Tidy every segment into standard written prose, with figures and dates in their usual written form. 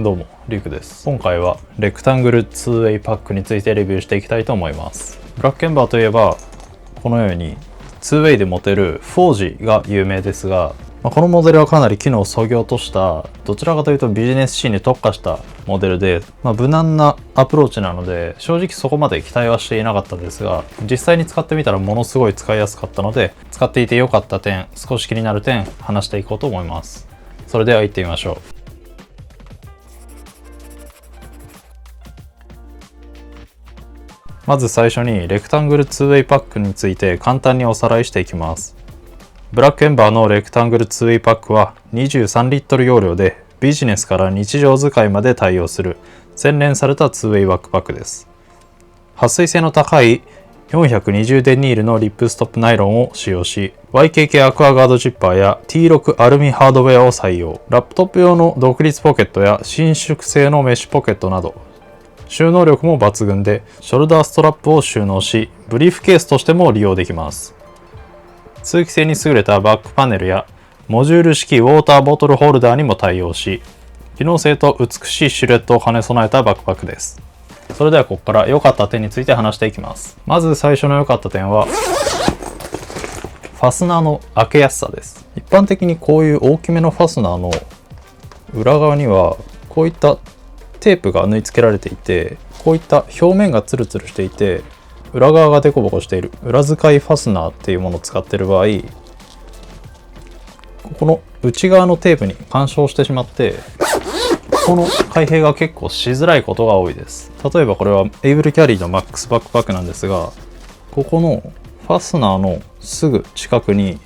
どうも、リュウクです。今回はレクタングル 2way パックについてレビューしていきたいと思います。ブラックエンバーといえば、このように 2way で持てるフォージが有名ですが、このモデルはかなり機能を削ぎ落とした、どちらかというとビジネスシーンに特化したモデルで、無難なアプローチなので、正直そこまで期待はしていなかったんですが、実際に使ってみたらものすごい使いやすかったので、使っていて良かった点、少し気になる点、話していこうと思います。それでは行ってみましょう。まず最初にレクタングル 2way パックについて簡単におさらいしていきます。ブラックエンバーのレクタングル 2way パックは23リットル容量でビジネスから日常使いまで対応する洗練された 2way バックパックです。撥水性の高い420デニールのリップストップナイロンを使用し、YKK アクアガードジッパーや T6 アルミハードウェアを採用。ラップトップ用の独立ポケットや伸縮性のメッシュポケットなど、収納力も抜群で、ショルダーストラップを収納し、ブリーフケースとしても利用できます。通気性に優れたバックパネルや、モジュール式ウォーターボトルホルダーにも対応し、機能性と美しいシルエットを兼ね備えたバックパックです。それではここから良かった点について話していきます。まず最初の良かった点は、ファスナーの開けやすさです。一般的にこういう大きめのファスナーの裏側には、こういったテープが縫い付けられていて、こういった表面がツルツルしていて裏側がデコボコしている裏使いファスナーっていうものを使っている場合、ここの内側のテープに干渉してしまって、この開閉が結構しづらいことが多いです。例えばこれはエイブルキャリーのマックスバックパックなんですが、ここのファスナーのすぐ近くに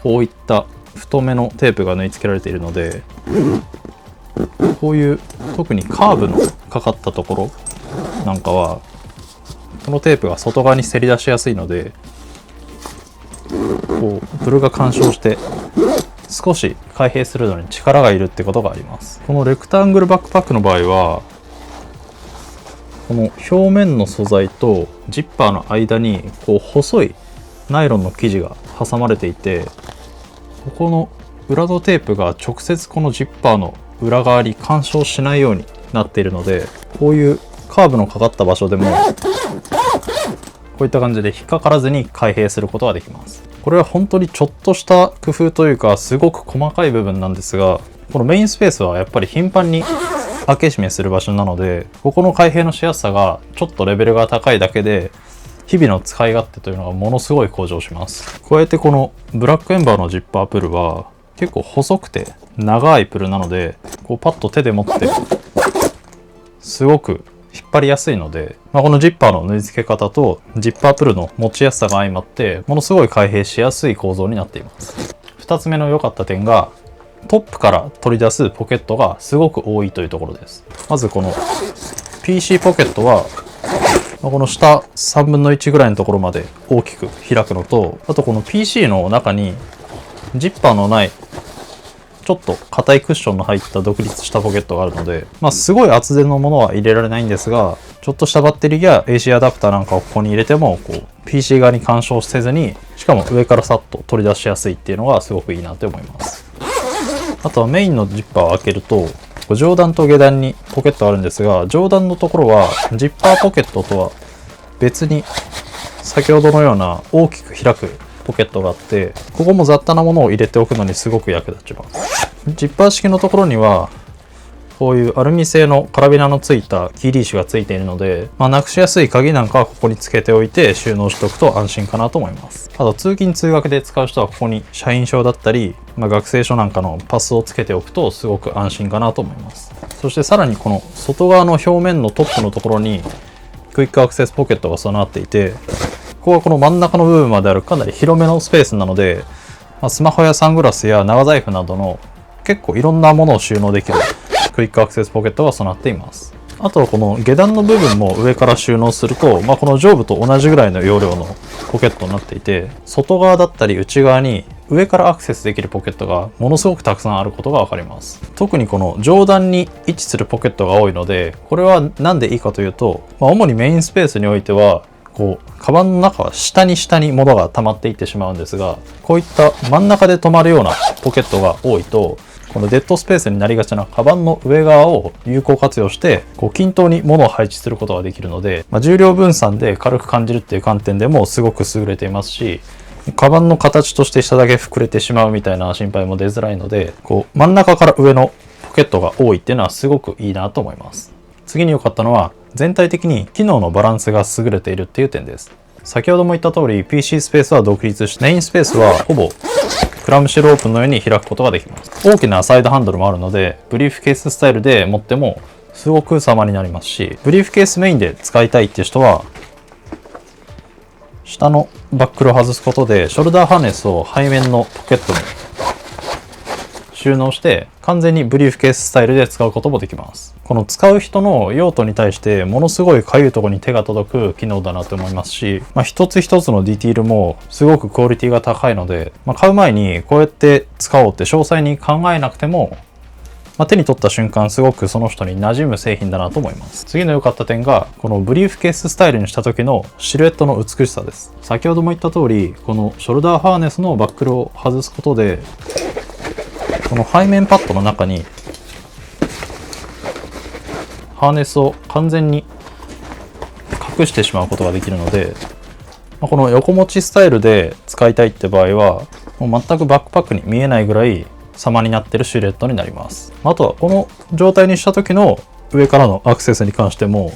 こういった太めのテープが縫い付けられているので、こういう特にカーブのかかったところなんかはこのテープが外側にせり出しやすいので、こうブルが干渉して少し開閉するのに力がいるってことがあります。このレクタングルバックパックの場合は、この表面の素材とジッパーの間にこう細いナイロンの生地が挟まれていて、ここの裏のテープが直接このジッパーの裏側に干渉しないようになっているので、こういうカーブのかかった場所でもこういった感じで引っかからずに開閉することができます。これは本当にちょっとした工夫というか、すごく細かい部分なんですが、このメインスペースはやっぱり頻繁に開け閉めする場所なので、ここの開閉のしやすさがちょっとレベルが高いだけで、日々の使い勝手というのがものすごい向上します。加えてこのブラックエンバーのジッパープルは結構細くて長いプルなので、こうパッと手で持ってすごく引っ張りやすいので、このジッパーの縫い付け方とジッパープルの持ちやすさが相まってものすごい開閉しやすい構造になっています。2つ目の良かった点が、トップから取り出すポケットがすごく多いというところです。まずこの PC ポケットはこの下3分の1ぐらいのところまで大きく開くのと、あとこの PC の中にジッパーのないちょっと硬いクッションの入った独立したポケットがあるので、すごい厚手のものは入れられないんですが、ちょっとしたバッテリーや AC アダプターなんかをここに入れてもこう PC 側に干渉せずに、しかも上からさっと取り出しやすいっていうのがすごくいいなって思います。あとはメインのジッパーを開けると、上段と下段にポケットあるんですが、上段のところはジッパーポケットとは別に先ほどのような大きく開くポケットがあって、ここも雑多なものを入れておくのにすごく役立ちます。ジッパー式のところにはこういうアルミ製のカラビナのついたキーリーシュがついているので、なくしやすい鍵なんかはここにつけておいて収納しておくと安心かなと思います。あと通勤通学で使う人はここに社員証だったり、学生証なんかのパスをつけておくとすごく安心かなと思います。そしてさらにこの外側の表面のトップのところにクイックアクセスポケットが備わっていて、ここはこの真ん中の部分まであるかなり広めのスペースなので、スマホやサングラスや長財布などの結構いろんなものを収納できるクイックアクセスポケットが備わっています。あとこの下段の部分も上から収納すると、この上部と同じぐらいの容量のポケットになっていて、外側だったり内側に上からアクセスできるポケットがものすごくたくさんあることがわかります。特にこの上段に位置するポケットが多いので、これは何でいいかというと、主にメインスペースにおいてはこうカバンの中は下に物が溜まっていってしまうんですが、こういった真ん中で止まるようなポケットが多いと、このデッドスペースになりがちなカバンの上側を有効活用して、均等に物を配置することができるので、重量分散で軽く感じるっていう観点でもすごく優れていますし、カバンの形として下だけ膨れてしまうみたいな心配も出づらいので、真ん中から上のポケットが多いっていうのはすごくいいなと思います。次に良かったのは、全体的に機能のバランスが優れているっていう点です。先ほども言った通り PC スペースは独立して、メインスペースはほぼクラムシェルオープンのように開くことができます。大きなサイドハンドルもあるので、ブリーフケーススタイルで持ってもすごく様になりますし、ブリーフケースメインで使いたいっていう人は、下のバックルを外すことでショルダーハーネスを背面のポケットに収納して完全にブリーフケーススタイルで使うこともできます。この使う人の用途に対してものすごいかゆいところに手が届く機能だなと思いますし、一つ一つのディティールもすごくクオリティが高いので、買う前にこうやって使おうって詳細に考えなくても、手に取った瞬間すごくその人に馴染む製品だなと思います。次の良かった点が、このブリーフケーススタイルにした時のシルエットの美しさです。先ほども言った通り、このショルダーハーネスのバックルを外すことで、この背面パッドの中にハーネスを完全に隠してしまうことができるので、この横持ちスタイルで使いたいって場合は、もう全くバックパックに見えないぐらい様になっているシルエットになります。あとはこの状態にした時の上からのアクセスに関しても、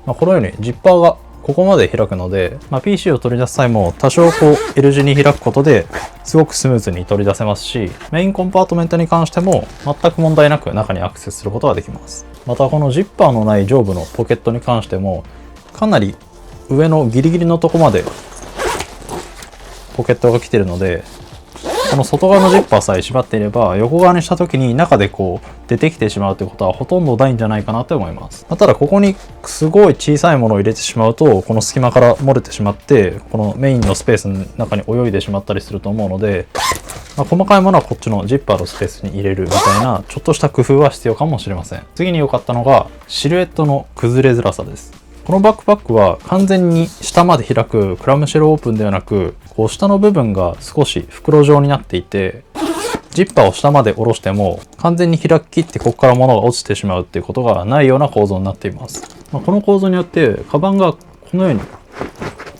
このようにジッパーがここまで開くので、PC を取り出す際も多少L 字に開くことですごくスムーズに取り出せますし、メインコンパートメントに関しても全く問題なく中にアクセスすることができます。またこのジッパーのない上部のポケットに関しても、かなり上のギリギリのとこまでポケットが来ているので、この外側のジッパーさえ閉まっていれば、横側にした時に中で出てきてしまうということはほとんどないんじゃないかなと思います。ただここにすごい小さいものを入れてしまうと、この隙間から漏れてしまって、このメインのスペースの中に泳いでしまったりすると思うので、細かいものはこっちのジッパーのスペースに入れるみたいなちょっとした工夫は必要かもしれません。次に良かったのがシルエットの崩れづらさです。このバックパックは完全に下まで開くクラムシェルオープンではなく、下の部分が少し袋状になっていて、ジッパーを下まで下ろしても完全に開ききってここから物が落ちてしまうっていうことがないような構造になっています。この構造によってカバンがこのように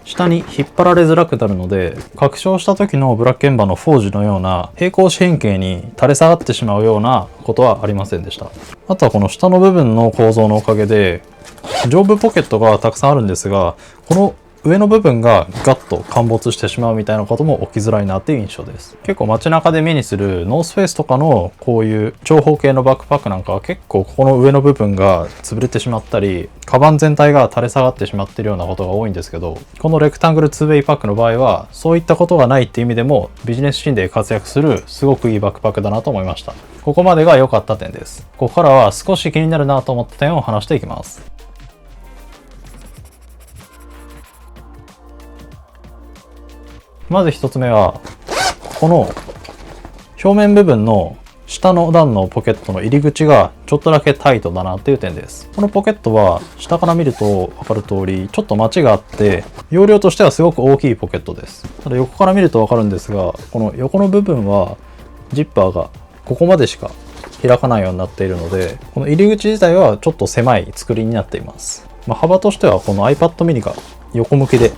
下に引っ張られづらくなるので、拡張した時のブラックエンバーのフォージのような平行四辺形に垂れ下がってしまうようなことはありませんでした。あとはこの下の部分の構造のおかげで上部ポケットがたくさんあるんですが、この上の部分がガッと陥没してしまうみたいなことも起きづらいなっていう印象です。結構街中で目にするノースフェイスとかのこういう長方形のバックパックなんかは結構ここの上の部分が潰れてしまったり、カバン全体が垂れ下がってしまっているようなことが多いんですけど、このレクタングル 2way パックの場合はそういったことがないっていう意味でもビジネスシーンで活躍するすごくいいバックパックだなと思いました。ここまでが良かった点です。ここからは少し気になるなと思った点を話していきます。まず一つ目は、この表面部分の下の段のポケットの入り口がちょっとだけタイトだなっていう点です。このポケットは下から見ると分かる通りちょっとマチがあって、容量としてはすごく大きいポケットです。ただ横から見ると分かるんですが、この横の部分はジッパーがここまでしか開かないようになっているので、この入り口自体はちょっと狭い作りになっています。幅としてはこの iPad mini が横向きで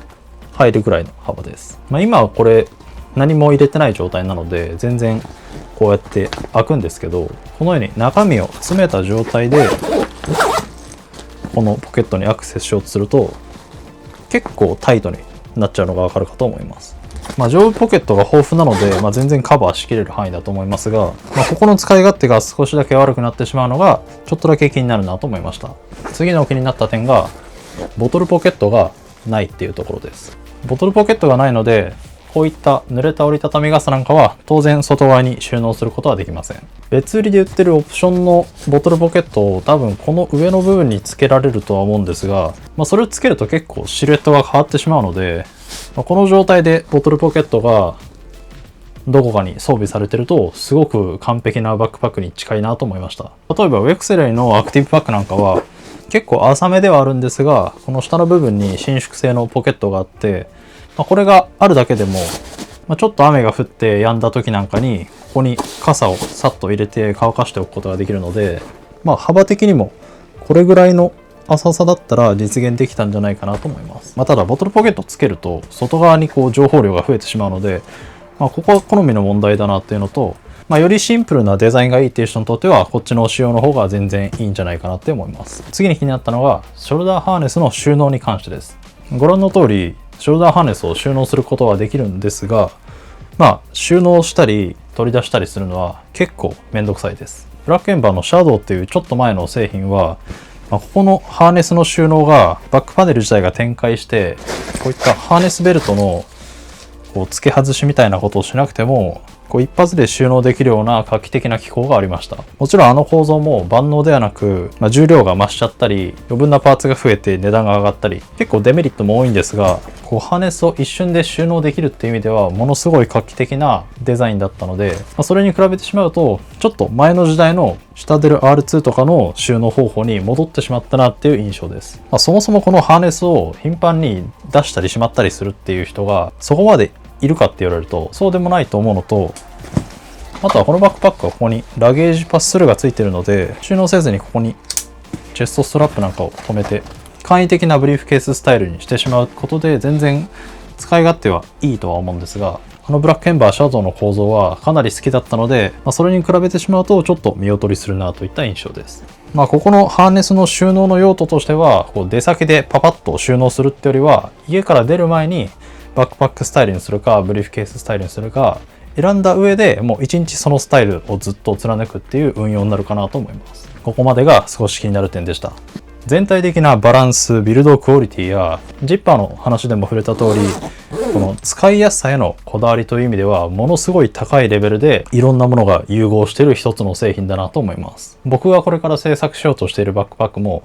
入るぐらいの幅です。今はこれ何も入れてない状態なので全然こうやって開くんですけど、このように中身を詰めた状態でこのポケットにアクセスしようとすると結構タイトになっちゃうのがわかるかと思います。上部ポケットが豊富なので、全然カバーしきれる範囲だと思いますが、ここの使い勝手が少しだけ悪くなってしまうのがちょっとだけ気になるなと思いました。次の気になった点がボトルポケットがないっていうところです。ボトルポケットがないので、こういった濡れた折りたたみ傘なんかは当然外側に収納することはできません。別売りで売ってるオプションのボトルポケットを多分この上の部分に付けられるとは思うんですが、それを付けると結構シルエットが変わってしまうので、この状態でボトルポケットがどこかに装備されてるとすごく完璧なバックパックに近いなと思いました。例えばウェクセレイのアクティブパックなんかは結構浅めではあるんですが、この下の部分に伸縮性のポケットがあって、これがあるだけでもちょっと雨が降って止んだ時なんかにここに傘をさっと入れて乾かしておくことができるので、幅的にもこれぐらいの浅さだったら実現できたんじゃないかなと思います。ただボトルポケットつけると外側に情報量が増えてしまうので、ここは好みの問題だなっていうのと、よりシンプルなデザインがいいっていう人にとってはこっちの仕様の方が全然いいんじゃないかなって思います。次に気になったのがショルダーハーネスの収納に関してです。ご覧の通りショルダーハーネスを収納することはできるんですが、収納したり取り出したりするのは結構めんどくさいです。ブラックエンバーのシャドウっていうちょっと前の製品は、ここのハーネスの収納がバックパネル自体が展開して、こういったハーネスベルトの付け外しみたいなことをしなくても一発で収納できるような画期的な機構がありました。もちろんあの構造も万能ではなく、重量が増しちゃったり余分なパーツが増えて値段が上がったり結構デメリットも多いんですが、ハーネスを一瞬で収納できるっていう意味ではものすごい画期的なデザインだったので、それに比べてしまうとちょっと前の時代のシュタデル R2 とかの収納方法に戻ってしまったなっていう印象です。そもそもこのハーネスを頻繁に出したりしまったりするっていう人がそこまでいるかって言われるとそうでもないと思うのと、あとはこのバックパックはここにラゲージパススルーがついてるので、収納せずにここにチェストストラップなんかを留めて簡易的なブリーフケーススタイルにしてしまうことで全然使い勝手はいいとは思うんですが、このブラックエンバーシャドウの構造はかなり好きだったので、それに比べてしまうとちょっと見劣りするなといった印象です。ここのハーネスの収納の用途としては出先でパパッと収納するってよりは、家から出る前にバックパックスタイルにするかブリーフケーススタイルにするか選んだ上でもう一日そのスタイルをずっと貫くっていう運用になるかなと思います。ここまでが少し気になる点でした。全体的なバランス、ビルドクオリティやジッパーの話でも触れた通り、この使いやすさへのこだわりという意味ではものすごい高いレベルでいろんなものが融合している一つの製品だなと思います。僕がこれから制作しようとしているバックパックも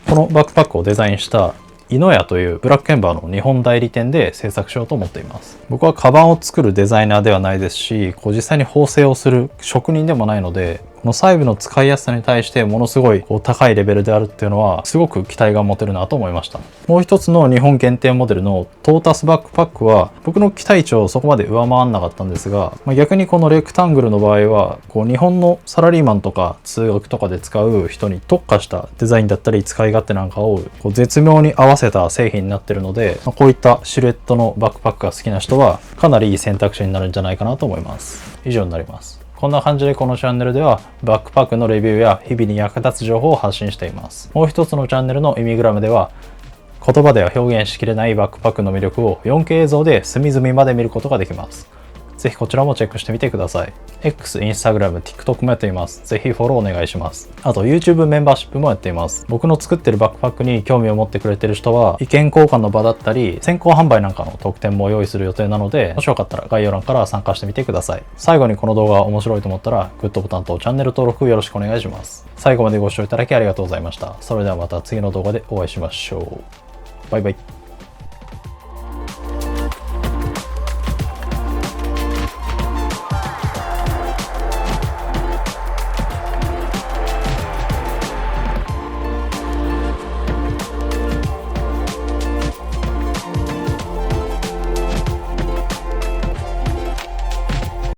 このバックパックをデザインしたイノヤというブラックエンバーの日本代理店で制作しようと思っています。僕はカバンを作るデザイナーではないですし、実際に縫製をする職人でもないので、この細部の使いやすさに対してものすごい高いレベルであるっていうのはすごく期待が持てるなと思いました。もう一つの日本限定モデルのトータスバックパックは僕の期待値をそこまで上回らなかったんですが、逆にこのレクタングルの場合は日本のサラリーマンとか通学とかで使う人に特化したデザインだったり使い勝手なんかを絶妙に合わせた製品になっているので、こういったシルエットのバックパックが好きな人はかなりいい選択肢になるんじゃないかなと思います。以上になります。こんな感じでこのチャンネルではバックパックのレビューや日々に役立つ情報を発信しています。もう一つのチャンネルのイミグラムでは言葉では表現しきれないバックパックの魅力を 4K 映像で隅々まで見ることができます。ぜひこちらもチェックしてみてください。X、Instagram、TikTok もやっています。ぜひフォローお願いします。あと YouTube メンバーシップもやっています。僕の作ってるバックパックに興味を持ってくれてる人は意見交換の場だったり先行販売なんかの特典も用意する予定なので、もしよかったら概要欄から参加してみてください。最後にこの動画が面白いと思ったらグッドボタンとチャンネル登録よろしくお願いします。最後までご視聴いただきありがとうございました。それではまた次の動画でお会いしましょう。バイバイ。